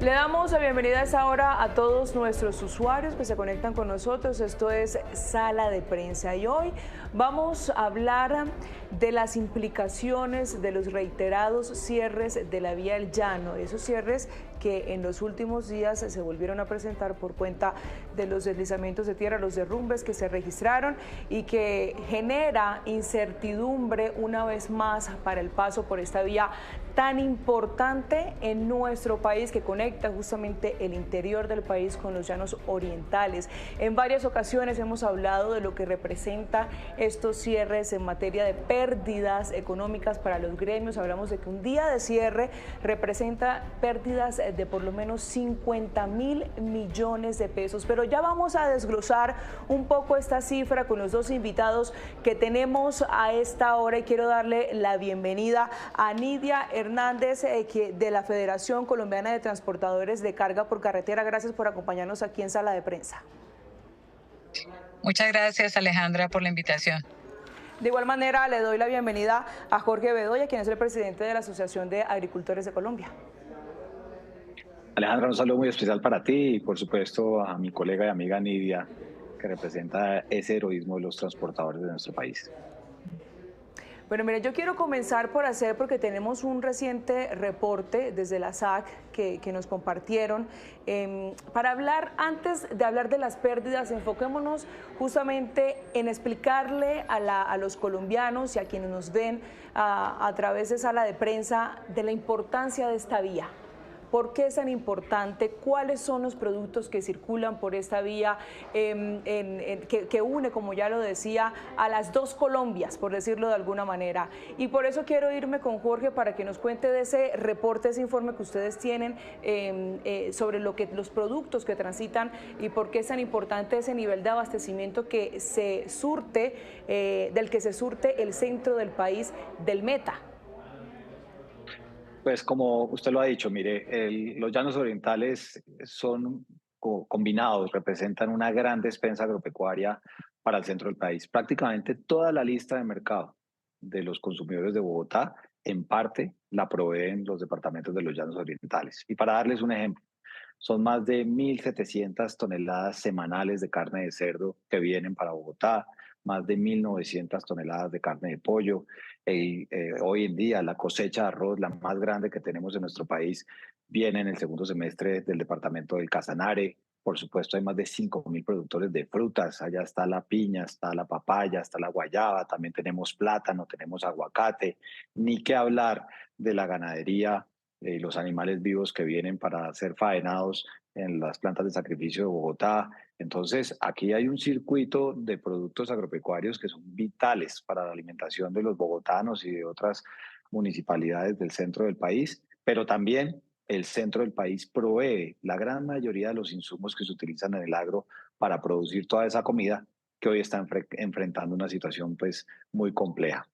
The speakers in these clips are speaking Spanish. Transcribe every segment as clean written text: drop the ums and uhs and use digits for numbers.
Le damos la bienvenida a esta hora a todos nuestros usuarios que se conectan con nosotros. Esto es Sala de Prensa y hoy vamos a hablar de las implicaciones de los reiterados cierres de la vía El Llano, esos cierres que en los últimos días se volvieron a presentar por cuenta de los deslizamientos de tierra, los derrumbes que se registraron y que genera incertidumbre una vez más para el paso por esta vía tan importante en nuestro país, que conecta justamente el interior del país con los llanos orientales. En varias ocasiones hemos hablado de lo que representa estos cierres en materia de pérdidas económicas para los gremios. Hablamos de que un día de cierre representa pérdidas de por lo menos 50.000 millones de pesos. Pero ya vamos a desglosar un poco esta cifra con los dos invitados que tenemos a esta hora, y quiero darle la bienvenida a Nidia Hernández de la Federación Colombiana de Transportadores de Carga por Carretera. Gracias por acompañarnos aquí en Sala de Prensa. Muchas gracias, Alejandra, por la invitación. De igual manera, le doy la bienvenida a Jorge Bedoya, quien es el presidente de la Asociación de Agricultores de Colombia. Alejandra, un saludo muy especial para ti y por supuesto a mi colega y amiga Nidia, que representa ese heroísmo de los transportadores de nuestro país. Bueno, mire, yo quiero comenzar porque tenemos un reciente reporte desde la SAC que nos compartieron. Para hablar, antes de hablar de las pérdidas, enfoquémonos justamente en explicarle a los colombianos y a quienes nos ven a través de Sala de Prensa de la importancia de esta vía. ¿Por qué es tan importante? ¿Cuáles son los productos que circulan por esta vía que une, como ya lo decía, a las dos Colombias, por decirlo de alguna manera? Y por eso quiero irme con Jorge para que nos cuente de ese reporte, ese informe que ustedes tienen sobre los productos que transitan y por qué es tan importante ese nivel de abastecimiento que se surte, del que se surte el centro del país del Meta. Pues como usted lo ha dicho, mire, los llanos orientales son combinados, representan una gran despensa agropecuaria para el centro del país. Prácticamente toda la lista de mercado de los consumidores de Bogotá, en parte, la proveen los departamentos de los llanos orientales. Y para darles un ejemplo, son más de 1.700 toneladas semanales de carne de cerdo que vienen para Bogotá, más de 1.900 toneladas de carne de pollo. Hoy en día la cosecha de arroz, la más grande que tenemos en nuestro país, viene en el segundo semestre del departamento del Casanare. Por supuesto, hay más de 5.000 productores de frutas. Allá está la piña, está la papaya, está la guayaba, también tenemos plátano, tenemos aguacate. Ni qué hablar de la ganadería, los animales vivos que vienen para ser faenados en las plantas de sacrificio de Bogotá. Entonces, aquí hay un circuito de productos agropecuarios que son vitales para la alimentación de los bogotanos y de otras municipalidades del centro del país, pero también el centro del país provee la gran mayoría de los insumos que se utilizan en el agro para producir toda esa comida que hoy está enfrentando una situación pues muy compleja.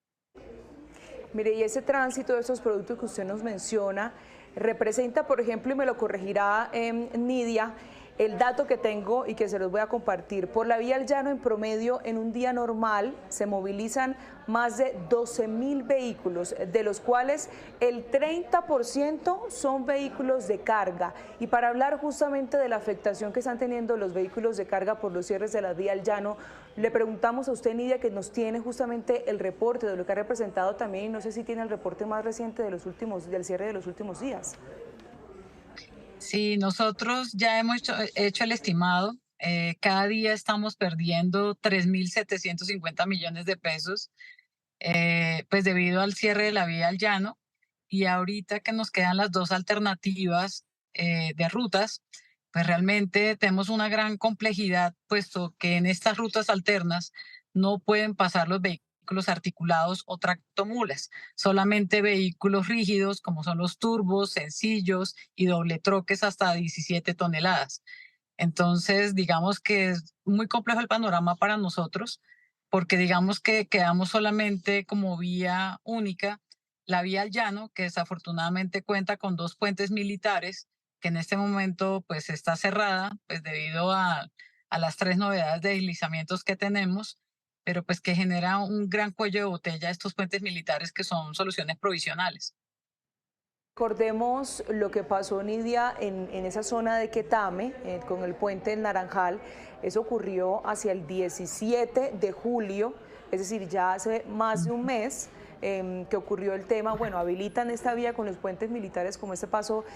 Mire, y ese tránsito de esos productos que usted nos menciona representa, por ejemplo, y me lo corregirá Nidia, el dato que tengo y que se los voy a compartir. Por la vía El Llano, en promedio, en un día normal, se movilizan más de 12.000 vehículos, de los cuales el 30% son vehículos de carga. Y para hablar justamente de la afectación que están teniendo los vehículos de carga por los cierres de la vía El Llano, le preguntamos a usted, Nidia, que nos tiene justamente el reporte de lo que ha representado también, y no sé si tiene el reporte más reciente de del cierre de los últimos días. Sí, nosotros ya hemos hecho el estimado. Cada día estamos perdiendo 3.750 millones de pesos, pues debido al cierre de la vía al llano. Y ahorita que nos quedan las dos alternativas de rutas, pues realmente tenemos una gran complejidad, puesto que en estas rutas alternas no pueden pasar los vehículos articulados o tractomulas, solamente vehículos rígidos como son los turbos, sencillos y doble troques hasta 17 toneladas. Entonces, digamos que es muy complejo el panorama para nosotros, porque digamos que quedamos solamente como vía única la vía al llano, que desafortunadamente cuenta con dos puentes militares, que en este momento pues está cerrada, pues debido a las tres novedades de deslizamientos que tenemos, pero pues que genera un gran cuello de botella estos puentes militares que son soluciones provisionales. Recordemos lo que pasó, Nidia, en esa zona de Quetame, con el puente del Naranjal. Eso ocurrió hacia el 17 de julio, es decir, ya hace más de un mes que ocurrió el tema. Bueno, habilitan esta vía con los puentes militares como este paso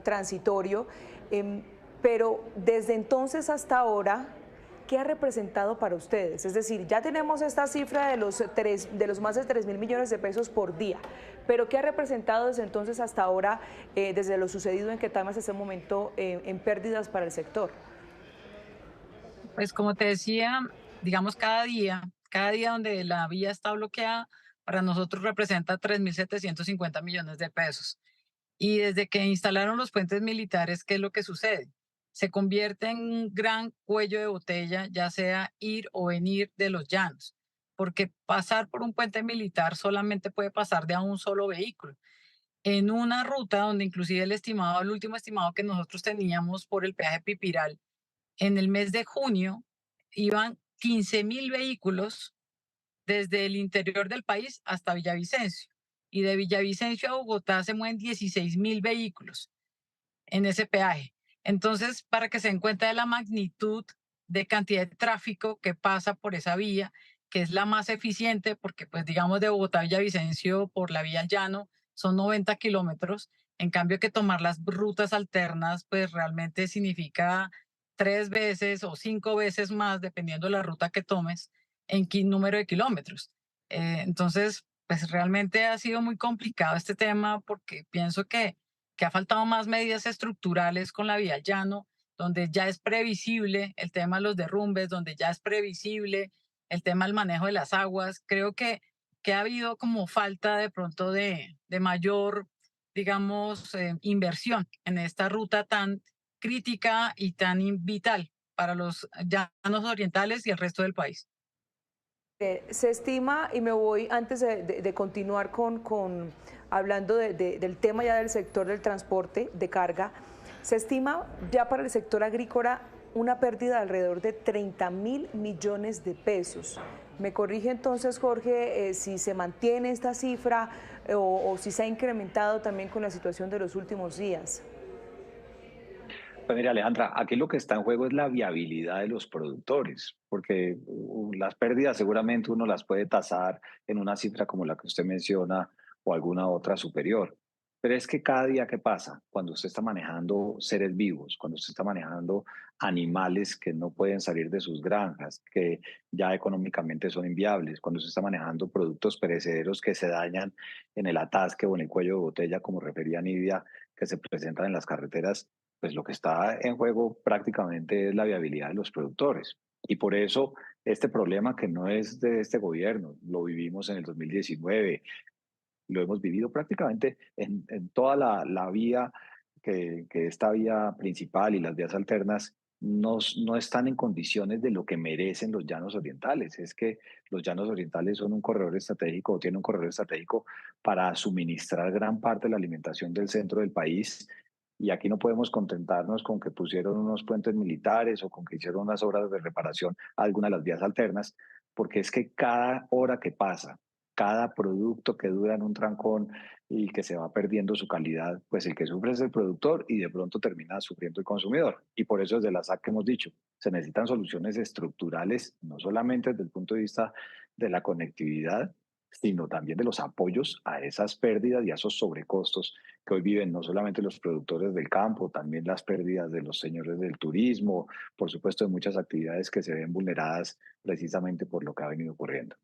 transitorio, pero desde entonces hasta ahora, ¿qué ha representado para ustedes? Es decir, ya tenemos esta cifra de los más de 3.000 millones de pesos por día, pero ¿qué ha representado desde entonces hasta ahora, desde lo sucedido en Quetama hasta este momento, en pérdidas para el sector? Pues como te decía, digamos cada día donde la vía está bloqueada, para nosotros representa 3.750 millones de pesos. Y desde que instalaron los puentes militares, ¿qué es lo que sucede? Se convierte en un gran cuello de botella, ya sea ir o venir de los llanos, porque pasar por un puente militar solamente puede pasar de a un solo vehículo. En una ruta donde inclusive el último estimado que nosotros teníamos por el peaje Pipiral, en el mes de junio iban 15.000 vehículos desde el interior del país hasta Villavicencio. Y de Villavicencio a Bogotá se mueven 16.000 vehículos en ese peaje. Entonces, para que se den cuenta de la magnitud de cantidad de tráfico que pasa por esa vía, que es la más eficiente, porque pues digamos de Bogotá a Villavicencio por la vía al llano son 90 kilómetros, en cambio que tomar las rutas alternas pues realmente significa 3 veces o 5 veces más, dependiendo de la ruta que tomes, en qué número de kilómetros. Entonces, pues realmente ha sido muy complicado este tema porque pienso que ha faltado más medidas estructurales con la vía al llano, donde ya es previsible el tema de los derrumbes, donde ya es previsible el tema del manejo de las aguas. Creo que ha habido como falta de pronto de mayor, digamos, inversión en esta ruta tan crítica y tan vital para los llanos orientales y el resto del país. Se estima, y me voy antes de continuar hablando del tema ya del sector del transporte de carga, se estima ya para el sector agrícola una pérdida de alrededor de 30.000 millones de pesos. ¿Me corrige entonces, Jorge, si se mantiene esta cifra o si se ha incrementado también con la situación de los últimos días? Pues mira, Alejandra, aquí lo que está en juego es la viabilidad de los productores, porque las pérdidas seguramente uno las puede tasar en una cifra como la que usted menciona o alguna otra superior. Pero es que cada día que pasa, cuando usted está manejando seres vivos, cuando usted está manejando animales que no pueden salir de sus granjas, que ya económicamente son inviables, cuando usted está manejando productos perecederos que se dañan en el atasque o en el cuello de botella, como refería Nidia, que se presentan en las carreteras, pues lo que está en juego prácticamente es la viabilidad de los productores. Y por eso este problema que no es de este gobierno, lo vivimos en el 2019, lo hemos vivido prácticamente en toda la vía, que esta vía principal y las vías alternas no están en condiciones de lo que merecen los llanos orientales. Es que los llanos orientales son un corredor estratégico o tienen un corredor estratégico para suministrar gran parte de la alimentación del centro del país. Y aquí no podemos contentarnos con que pusieron unos puentes militares o con que hicieron unas obras de reparación a alguna de las vías alternas, porque es que cada hora que pasa, cada producto que dura en un trancón y que se va perdiendo su calidad, pues el que sufre es el productor y de pronto termina sufriendo el consumidor. Y por eso desde la SAC hemos dicho, se necesitan soluciones estructurales, no solamente desde el punto de vista de la conectividad, sino también de los apoyos a esas pérdidas y a esos sobrecostos que hoy viven no solamente los productores del campo, también las pérdidas de los señores del turismo, por supuesto de muchas actividades que se ven vulneradas precisamente por lo que ha venido ocurriendo.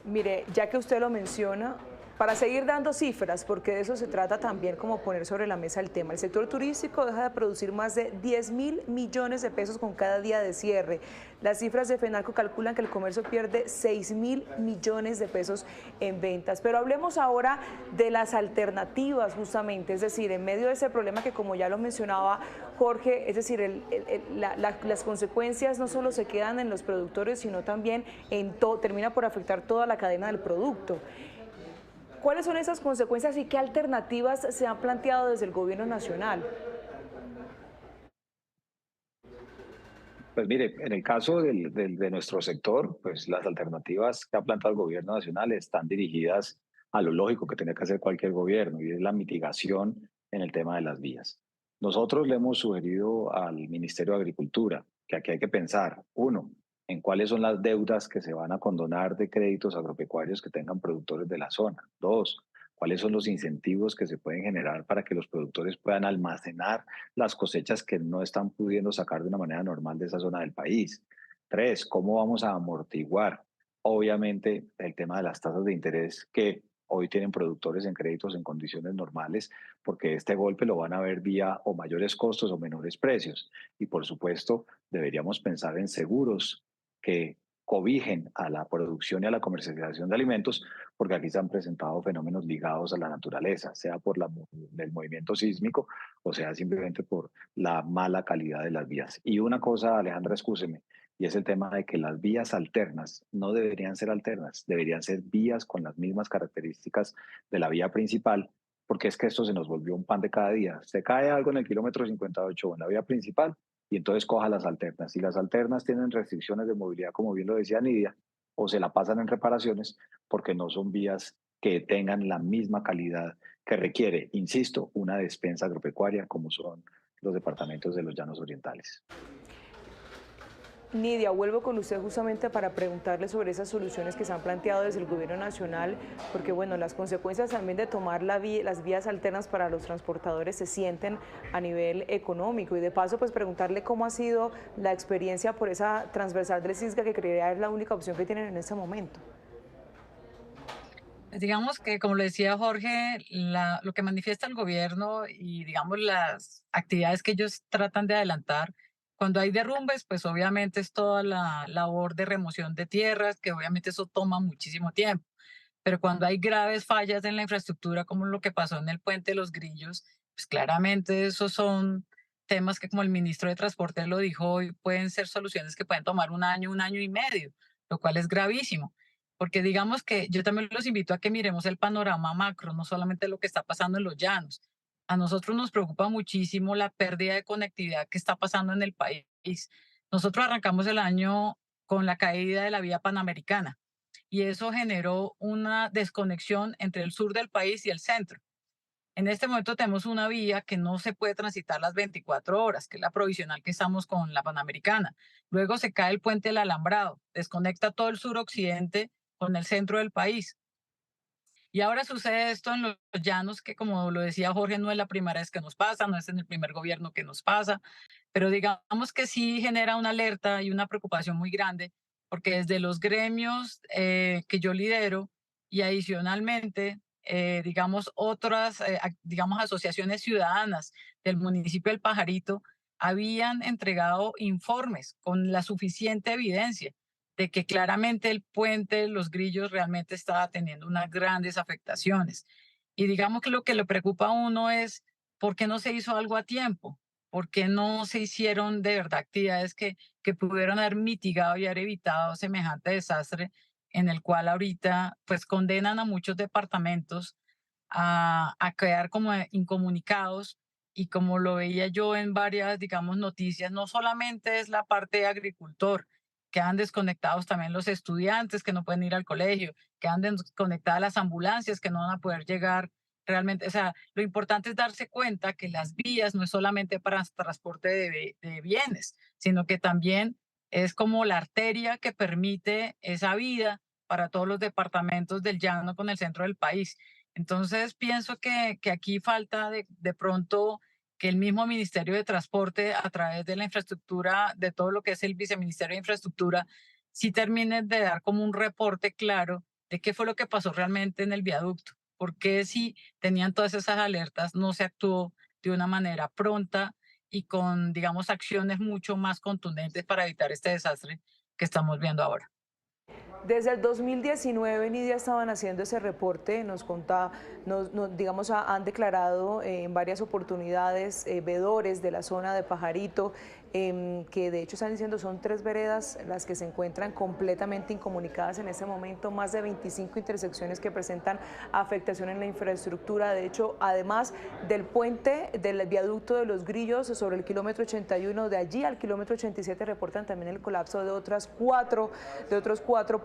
Mire, ya que usted lo menciona, para seguir dando cifras, porque de eso se trata también, como poner sobre la mesa el tema. El sector turístico deja de producir más de 10.000 millones de pesos con cada día de cierre. Las cifras de FENALCO calculan que el comercio pierde 6.000 millones de pesos en ventas. Pero hablemos ahora de las alternativas, justamente, es decir, en medio de ese problema que, como ya lo mencionaba Jorge, es decir, las consecuencias no solo se quedan en los productores, sino también termina por afectar toda la cadena del producto. ¿Cuáles son esas consecuencias y qué alternativas se han planteado desde el gobierno nacional? Pues mire, en el caso de nuestro sector, pues las alternativas que ha planteado el gobierno nacional están dirigidas a lo lógico que tiene que hacer cualquier gobierno, y es la mitigación en el tema de las vías. Nosotros le hemos sugerido al Ministerio de Agricultura que aquí hay que pensar, uno, en cuáles son las deudas que se van a condonar de créditos agropecuarios que tengan productores de la zona. Dos, cuáles son los incentivos que se pueden generar para que los productores puedan almacenar las cosechas que no están pudiendo sacar de una manera normal de esa zona del país. Tres, cómo vamos a amortiguar, obviamente, el tema de las tasas de interés que hoy tienen productores en créditos en condiciones normales, porque este golpe lo van a ver vía o mayores costos o menores precios. Y por supuesto, deberíamos pensar en seguros que cobijen a la producción y a la comercialización de alimentos, porque aquí se han presentado fenómenos ligados a la naturaleza, sea por el movimiento sísmico o sea simplemente por la mala calidad de las vías. Y una cosa, Alejandra, excúseme, y es el tema de que las vías alternas no deberían ser alternas, deberían ser vías con las mismas características de la vía principal, porque es que esto se nos volvió un pan de cada día. Se cae algo en el kilómetro 58 en la vía principal y entonces coja las alternas. Y las alternas tienen restricciones de movilidad, como bien lo decía Nidia, o se la pasan en reparaciones porque no son vías que tengan la misma calidad que requiere, insisto, una despensa agropecuaria como son los departamentos de los Llanos Orientales. Nidia, vuelvo con usted justamente para preguntarle sobre esas soluciones que se han planteado desde el gobierno nacional, porque bueno, las consecuencias también de tomar las vías alternas para los transportadores se sienten a nivel económico, y de paso pues preguntarle cómo ha sido la experiencia por esa transversal del Cisga, que creería es la única opción que tienen en este momento. Digamos que, como lo decía Jorge, lo que manifiesta el gobierno y, digamos, las actividades que ellos tratan de adelantar, cuando hay derrumbes, pues obviamente es toda la labor de remoción de tierras, que obviamente eso toma muchísimo tiempo. Pero cuando hay graves fallas en la infraestructura, como lo que pasó en el Puente de los Grillos, pues claramente esos son temas que, como el ministro de Transporte lo dijo hoy, pueden ser soluciones que pueden tomar un año y medio, lo cual es gravísimo. Porque digamos que yo también los invito a que miremos el panorama macro, no solamente lo que está pasando en los llanos. A nosotros nos preocupa muchísimo la pérdida de conectividad que está pasando en el país. Nosotros arrancamos el año con la caída de la vía panamericana y eso generó una desconexión entre el sur del país y el centro. En este momento tenemos una vía que no se puede transitar las 24 horas, que es la provisional que estamos con la Panamericana. Luego se cae el puente del Alambrado, desconecta todo el suroccidente con el centro del país. Y ahora sucede esto en los llanos, que como lo decía Jorge, no es la primera vez que nos pasa, no es en el primer gobierno que nos pasa, pero digamos que sí genera una alerta y una preocupación muy grande, porque desde los gremios que yo lidero y adicionalmente, digamos, otras, digamos, asociaciones ciudadanas del municipio del Pajarito habían entregado informes con la suficiente evidencia de que claramente el puente Los Grillos realmente estaba teniendo unas grandes afectaciones. Y digamos que lo que le preocupa a uno es por qué no se hizo algo a tiempo, por qué no se hicieron de verdad actividades que pudieron haber mitigado y haber evitado semejante desastre en el cual ahorita pues condenan a muchos departamentos a quedar como incomunicados. Y como lo veía yo en varias, digamos, noticias, no solamente es la parte de agricultor, quedan desconectados también los estudiantes que no pueden ir al colegio, quedan desconectadas las ambulancias que no van a poder llegar realmente. O sea, lo importante es darse cuenta que las vías no es solamente para transporte de bienes, sino que también es como la arteria que permite esa vida para todos los departamentos del llano con el centro del país. Entonces, pienso que aquí falta de pronto que el mismo Ministerio de Transporte, a través de la infraestructura, de todo lo que es el Viceministerio de Infraestructura, sí termine de dar como un reporte claro de qué fue lo que pasó realmente en el viaducto, porque si tenían todas esas alertas, no se actuó de una manera pronta y con, digamos, acciones mucho más contundentes para evitar este desastre que estamos viendo ahora. Desde el 2019, Nidia, estaban haciendo ese reporte, nos contaba, digamos, han declarado en varias oportunidades veedores de la zona de Pajarito que de hecho están diciendo son 3 veredas las que se encuentran completamente incomunicadas en este momento, más de 25 intersecciones que presentan afectación en la infraestructura. De hecho, además del puente del viaducto de Los Grillos sobre el kilómetro 81, de allí al kilómetro 87 reportan también el colapso de otros cuatro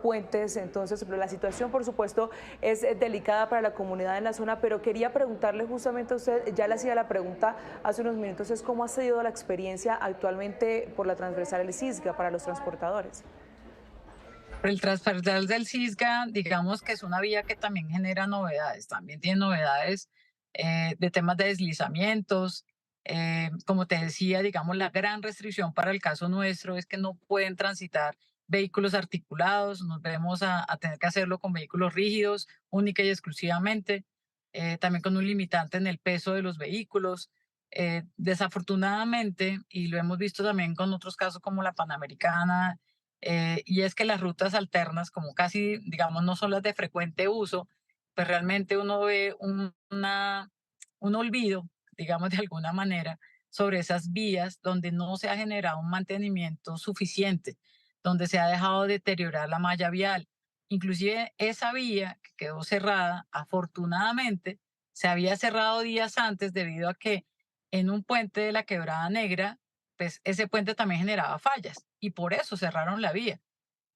puentes. Entonces la situación, por supuesto, es delicada para la comunidad en la zona, pero quería preguntarle justamente a usted, ya le hacía la pregunta hace unos minutos, es cómo ha sido la experiencia actualmente por la transversal del Cisga para los transportadores. El transversal del Cisga, digamos que es una vía que también genera novedades, también tiene novedades de temas de deslizamientos. Como te decía, digamos, la gran restricción para el caso nuestro es que no pueden transitar vehículos articulados, nos vemos a tener que hacerlo con vehículos rígidos, única y exclusivamente, también con un limitante en el peso de los vehículos. Desafortunadamente, y lo hemos visto también con otros casos como la Panamericana, y es que las rutas alternas, como casi, digamos, no son las de frecuente uso, pues realmente uno ve un olvido, digamos, de alguna manera, sobre esas vías donde no se ha generado un mantenimiento suficiente, donde se ha dejado deteriorar la malla vial. Inclusive esa vía que quedó cerrada, afortunadamente, se había cerrado días antes debido a que en un puente de la Quebrada Negra, pues ese puente también generaba fallas y por eso cerraron la vía.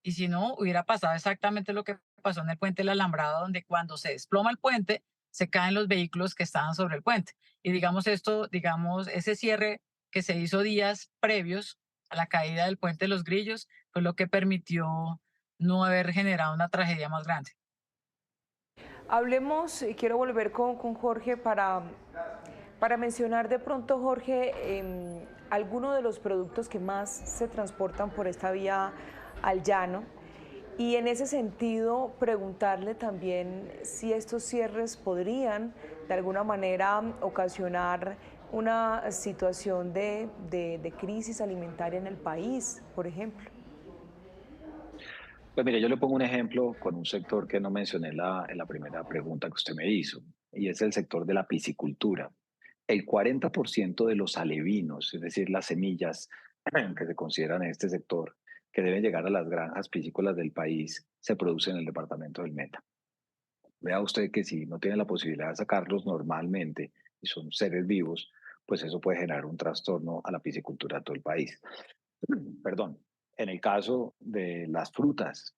Y si no, hubiera pasado exactamente lo que pasó en el puente del Alambrado, donde cuando se desploma el puente, se caen los vehículos que estaban sobre el puente. Y digamos esto, digamos, ese cierre que se hizo días previos a la caída del puente de los Grillos, fue lo que permitió no haber generado una tragedia más grande. Hablemos, y quiero volver con Jorge para mencionar de pronto, Jorge, alguno de los productos que más se transportan por esta vía al llano. Y en ese sentido, preguntarle también si estos cierres podrían de alguna manera ocasionar una situación de crisis alimentaria en el país, por ejemplo. Pues mire, yo le pongo un ejemplo con un sector que no mencioné en la primera pregunta que usted me hizo, y es el sector de la piscicultura. El 40% de los alevinos, es decir, las semillas que se consideran en este sector, que deben llegar a las granjas piscícolas del país, se producen en el departamento del Meta. Vea usted que si no tiene la posibilidad de sacarlos normalmente y son seres vivos, pues eso puede generar un trastorno a la piscicultura de todo el país. Perdón. En el caso de las frutas,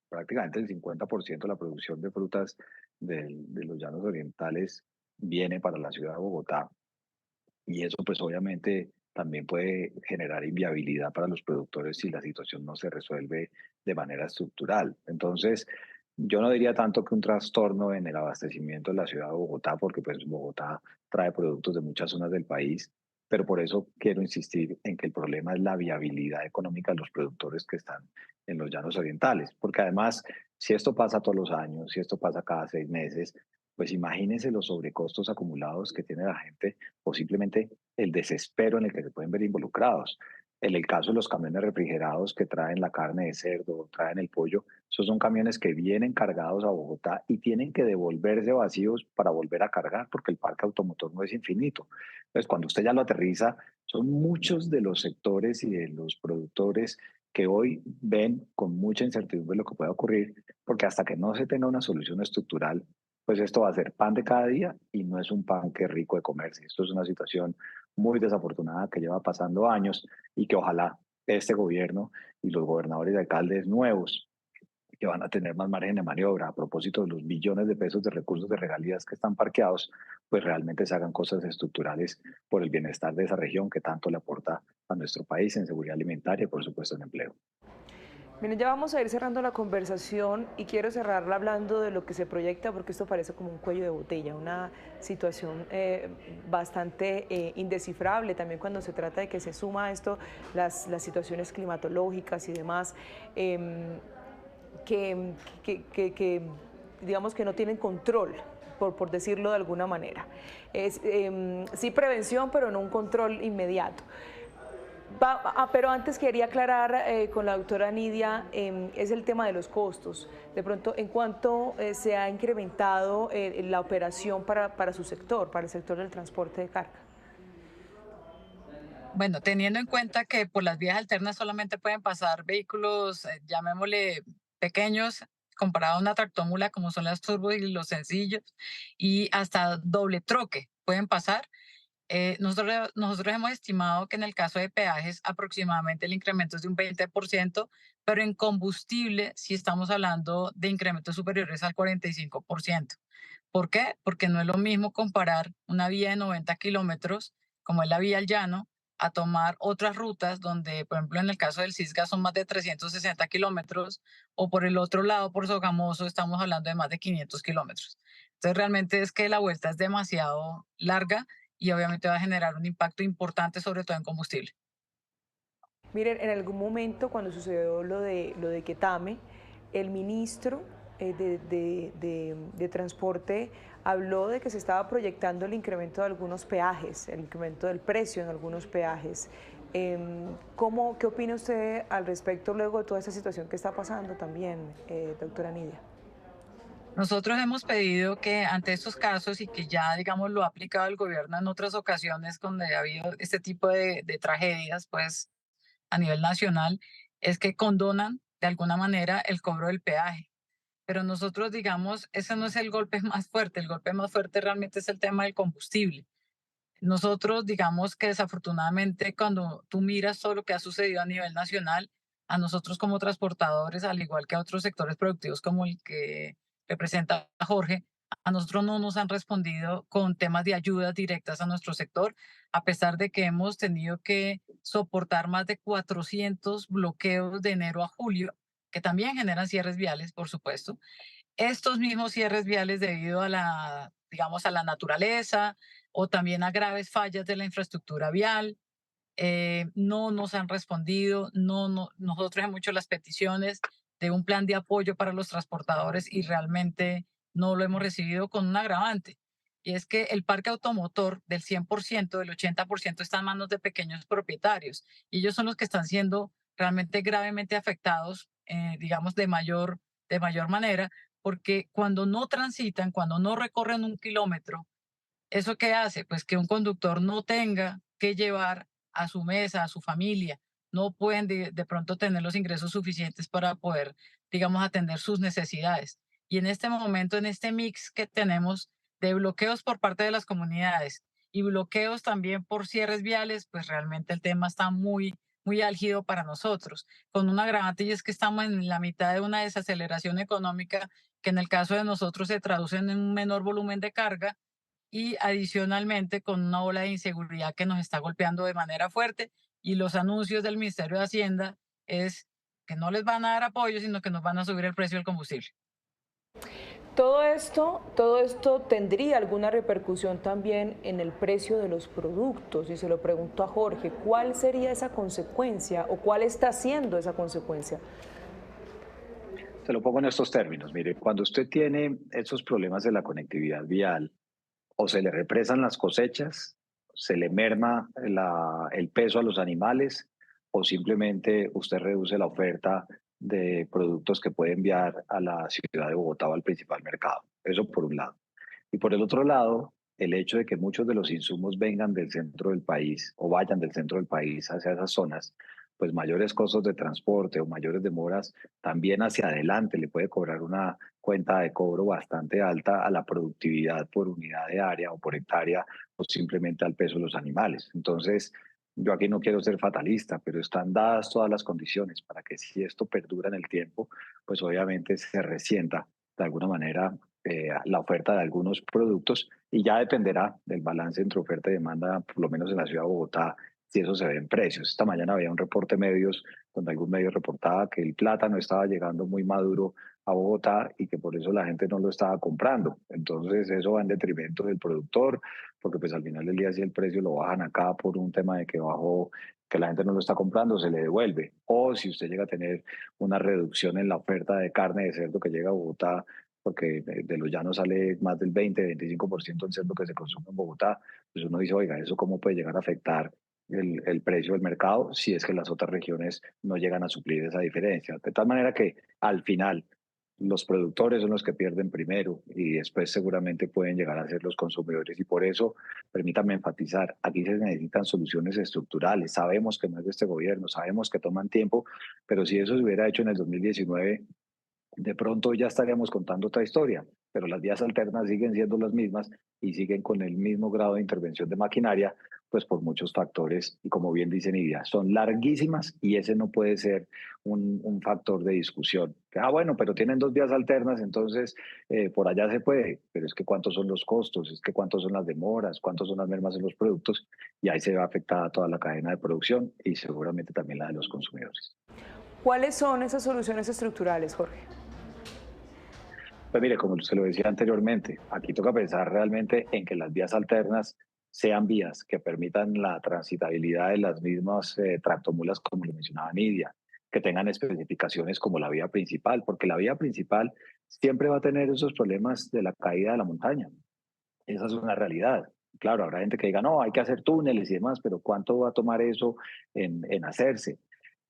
prácticamente el 50% de la producción de frutas de los llanos orientales viene para la ciudad de Bogotá. Y eso pues obviamente también puede generar inviabilidad para los productores si la situación no se resuelve de manera estructural. Entonces, yo no diría tanto que un trastorno en el abastecimiento de la ciudad de Bogotá, porque pues Bogotá trae productos de muchas zonas del país, pero por eso quiero insistir en que el problema es la viabilidad económica de los productores que están en los llanos orientales, porque además, si esto pasa todos los años, si esto pasa cada 6 meses, pues imagínense los sobrecostos acumulados que tiene la gente o simplemente el desespero en el que se pueden ver involucrados. En el caso de los camiones refrigerados que traen la carne de cerdo, traen el pollo, esos son camiones que vienen cargados a Bogotá y tienen que devolverse vacíos para volver a cargar porque el parque automotor no es infinito. Entonces, cuando usted ya lo aterriza, son muchos de los sectores y de los productores que hoy ven con mucha incertidumbre lo que puede ocurrir, porque hasta que no se tenga una solución estructural, pues esto va a ser pan de cada día y no es un pan que es rico de comerse. Esto es una situación muy desafortunada que lleva pasando años y que ojalá este gobierno y los gobernadores y alcaldes nuevos que van a tener más margen de maniobra a propósito de los billones de pesos de recursos de regalías que están parqueados, pues realmente se hagan cosas estructurales por el bienestar de esa región que tanto le aporta a nuestro país en seguridad alimentaria y por supuesto en empleo. Miren, ya vamos a ir cerrando la conversación y quiero cerrarla hablando de lo que se proyecta porque esto parece como un cuello de botella, una situación bastante indescifrable también cuando se trata de que se suma a esto las situaciones climatológicas y demás que digamos que no tienen control. Por decirlo de alguna manera. Es, sí prevención, pero no un control inmediato. Pero antes quería aclarar con la doctora Nidia, es el tema de los costos. De pronto, ¿en cuánto se ha incrementado la operación para su sector, para el sector del transporte de carga? Bueno, teniendo en cuenta que por las vías alternas solamente pueden pasar vehículos, llamémosle pequeños, comparado a una tractómula como son las turbos y los sencillos, y hasta doble troque pueden pasar. Nosotros hemos estimado que en el caso de peajes aproximadamente el incremento es de un 20%, pero en combustible sí estamos hablando de incrementos superiores al 45%. ¿Por qué? Porque no es lo mismo comparar una vía de 90 kilómetros, como es la vía al llano, a tomar otras rutas donde, por ejemplo, en el caso del Cisga son más de 360 kilómetros, o por el otro lado, por Sogamoso, estamos hablando de más de 500 kilómetros. Entonces, realmente es que la vuelta es demasiado larga y obviamente va a generar un impacto importante, sobre todo en combustible. Miren, en algún momento cuando sucedió lo de Quetame, el ministro de Transporte habló de que se estaba proyectando el incremento de algunos peajes, el incremento del precio en algunos peajes. ¿Qué opina usted al respecto luego de toda esta situación que está pasando también, doctora Nidia? Nosotros hemos pedido que ante estos casos y que ya, digamos, lo ha aplicado el gobierno en otras ocasiones donde ha habido este tipo de tragedias, pues a nivel nacional, es que condonan de alguna manera el cobro del peaje. Pero nosotros, digamos, ese no es el golpe más fuerte. El golpe más fuerte realmente es el tema del combustible. Nosotros, digamos que desafortunadamente, cuando tú miras todo lo que ha sucedido a nivel nacional, a nosotros como transportadores, al igual que a otros sectores productivos como el que representa a Jorge, a nosotros no nos han respondido con temas de ayudas directas a nuestro sector, a pesar de que hemos tenido que soportar más de 400 bloqueos de enero a julio, que también generan cierres viales, por supuesto. Estos mismos cierres viales debido a la, digamos, a la naturaleza o también a graves fallas de la infraestructura vial, no nos han respondido, nosotros hemos hecho las peticiones de un plan de apoyo para los transportadores y realmente no lo hemos recibido con un agravante. Y es que el parque automotor del 100%, del 80% está en manos de pequeños propietarios y ellos son los que están siendo realmente gravemente afectados, digamos, de mayor manera, porque cuando no transitan, cuando no recorren un kilómetro, ¿eso qué hace? Pues que un conductor no tenga que llevar a su mesa, a su familia. No pueden de pronto tener los ingresos suficientes para poder, digamos, atender sus necesidades. Y en este momento, en este mix que tenemos de bloqueos por parte de las comunidades y bloqueos también por cierres viales, pues realmente el tema está muy, muy álgido para nosotros, con un agravante y es que estamos en la mitad de una desaceleración económica que en el caso de nosotros se traduce en un menor volumen de carga y adicionalmente con una ola de inseguridad que nos está golpeando de manera fuerte y los anuncios del Ministerio de Hacienda es que no les van a dar apoyo, sino que nos van a subir el precio del combustible. Todo esto tendría alguna repercusión también en el precio de los productos. Y se lo pregunto a Jorge, ¿cuál sería esa consecuencia o cuál está siendo esa consecuencia? Se lo pongo en estos términos. Mire, cuando usted tiene esos problemas de la conectividad vial, o se le represan las cosechas, se le merma el peso a los animales, o simplemente usted reduce la oferta de productos que puede enviar a la ciudad de Bogotá o al principal mercado. Eso por un lado. Y por el otro lado, el hecho de que muchos de los insumos vengan del centro del país o vayan del centro del país hacia esas zonas, pues mayores costos de transporte o mayores demoras también hacia adelante le puede cobrar una cuenta de cobro bastante alta a la productividad por unidad de área o por hectárea o simplemente al peso de los animales. Entonces, yo aquí no quiero ser fatalista, pero están dadas todas las condiciones para que si esto perdura en el tiempo, pues obviamente se resienta de alguna manera la oferta de algunos productos y ya dependerá del balance entre oferta y demanda, por lo menos en la ciudad de Bogotá, si eso se ve en precios. Esta mañana había un reporte de medios donde algún medio reportaba que el plátano estaba llegando muy maduro a Bogotá y que por eso la gente no lo estaba comprando. Entonces eso va en detrimento del productor, porque pues al final del día si el precio lo bajan acá por un tema de que bajó, que la gente no lo está comprando, se le devuelve. O si usted llega a tener una reducción en la oferta de carne de cerdo que llega a Bogotá, porque de los llanos sale más del 20-25% del cerdo que se consume en Bogotá, pues uno dice, oiga, ¿eso cómo puede llegar a afectar el precio del mercado si es que las otras regiones no llegan a suplir esa diferencia? De tal manera que al final los productores son los que pierden primero y después seguramente pueden llegar a ser los consumidores. Y por eso, permítame enfatizar, aquí se necesitan soluciones estructurales. Sabemos que no es de este gobierno, sabemos que toman tiempo, pero si eso se hubiera hecho en el 2019, de pronto ya estaríamos contando otra historia, pero las vías alternas siguen siendo las mismas y siguen con el mismo grado de intervención de maquinaria, pues por muchos factores, y como bien dice Nidia, son larguísimas y ese no puede ser un factor de discusión. Bueno, pero tienen dos vías alternas, entonces por allá se puede, pero es que cuántos son los costos, es que cuántos son las demoras, cuántos son las mermas en los productos, y ahí se ve afectada toda la cadena de producción y seguramente también la de los consumidores. ¿Cuáles son esas soluciones estructurales, Jorge? Pues mire, como se lo decía anteriormente, aquí toca pensar realmente en que las vías alternas sean vías que permitan la transitabilidad de las mismas tractomulas, como lo mencionaba Nidia, que tengan especificaciones como la vía principal, porque la vía principal siempre va a tener esos problemas de la caída de la montaña. Esa es una realidad. Claro, habrá gente que diga, no, hay que hacer túneles y demás, pero ¿cuánto va a tomar eso en hacerse?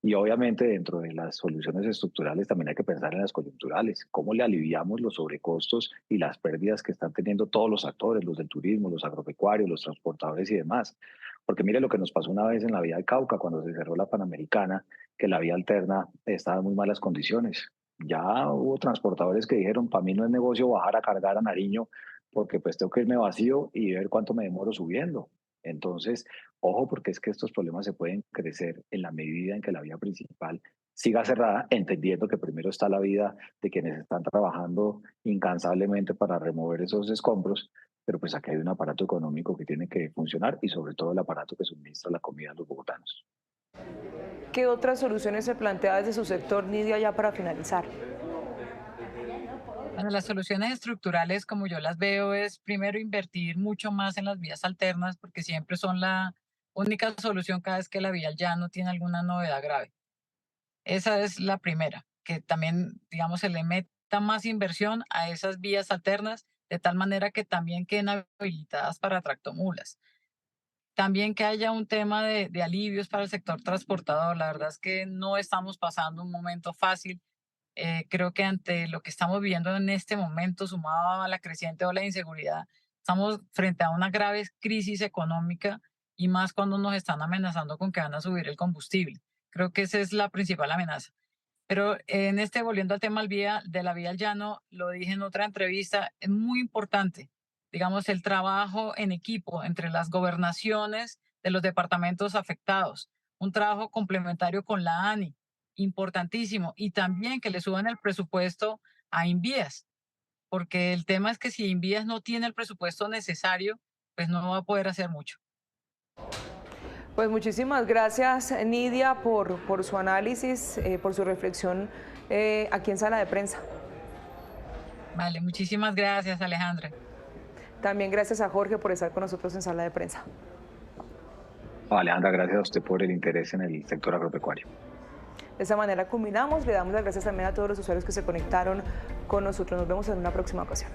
Y obviamente dentro de las soluciones estructurales también hay que pensar en las coyunturales, cómo le aliviamos los sobrecostos y las pérdidas que están teniendo todos los actores, los del turismo, los agropecuarios, los transportadores y demás. Porque mire lo que nos pasó una vez en la vía del Cauca cuando se cerró la Panamericana, que la vía alterna estaba en muy malas condiciones. Ya hubo transportadores que dijeron, para mí no es negocio bajar a cargar a Nariño porque pues tengo que irme vacío y ver cuánto me demoro subiendo. Entonces, ojo, porque es que estos problemas se pueden crecer en la medida en que la vía principal siga cerrada, entendiendo que primero está la vida de quienes están trabajando incansablemente para remover esos escombros, pero pues aquí hay un aparato económico que tiene que funcionar y sobre todo el aparato que suministra la comida a los bogotanos. ¿Qué otras soluciones se plantea desde su sector, Nidia, ya para finalizar? Bueno, las soluciones estructurales, como yo las veo, es primero invertir mucho más en las vías alternas, porque siempre son la única solución cada vez que la vía al llano tiene alguna novedad grave. Esa es la primera, que también, digamos, se le meta más inversión a esas vías alternas, de tal manera que también queden habilitadas para tractomulas. También que haya un tema de alivios para el sector transportador. La verdad es que no estamos pasando un momento fácil. Creo que ante lo que estamos viviendo en este momento, sumado a la creciente ola de inseguridad, estamos frente a una grave crisis económica y más cuando nos están amenazando con que van a subir el combustible. Creo que esa es la principal amenaza. Pero en este, volviendo al tema de la vía al llano, lo dije en otra entrevista, es muy importante, digamos, el trabajo en equipo entre las gobernaciones de los departamentos afectados, un trabajo complementario con la ANI, importantísimo, y también que le suban el presupuesto a Invías, porque el tema es que si Invías no tiene el presupuesto necesario, pues no va a poder hacer mucho. Pues muchísimas gracias, Nidia, por su análisis, por su reflexión aquí en Sala de Prensa. Vale, muchísimas gracias, Alejandra. También gracias a Jorge por estar con nosotros en Sala de Prensa. Alejandra, gracias a usted por el interés en el sector agropecuario. De esa manera culminamos. Le damos las gracias también a todos los usuarios que se conectaron con nosotros. Nos vemos en una próxima ocasión.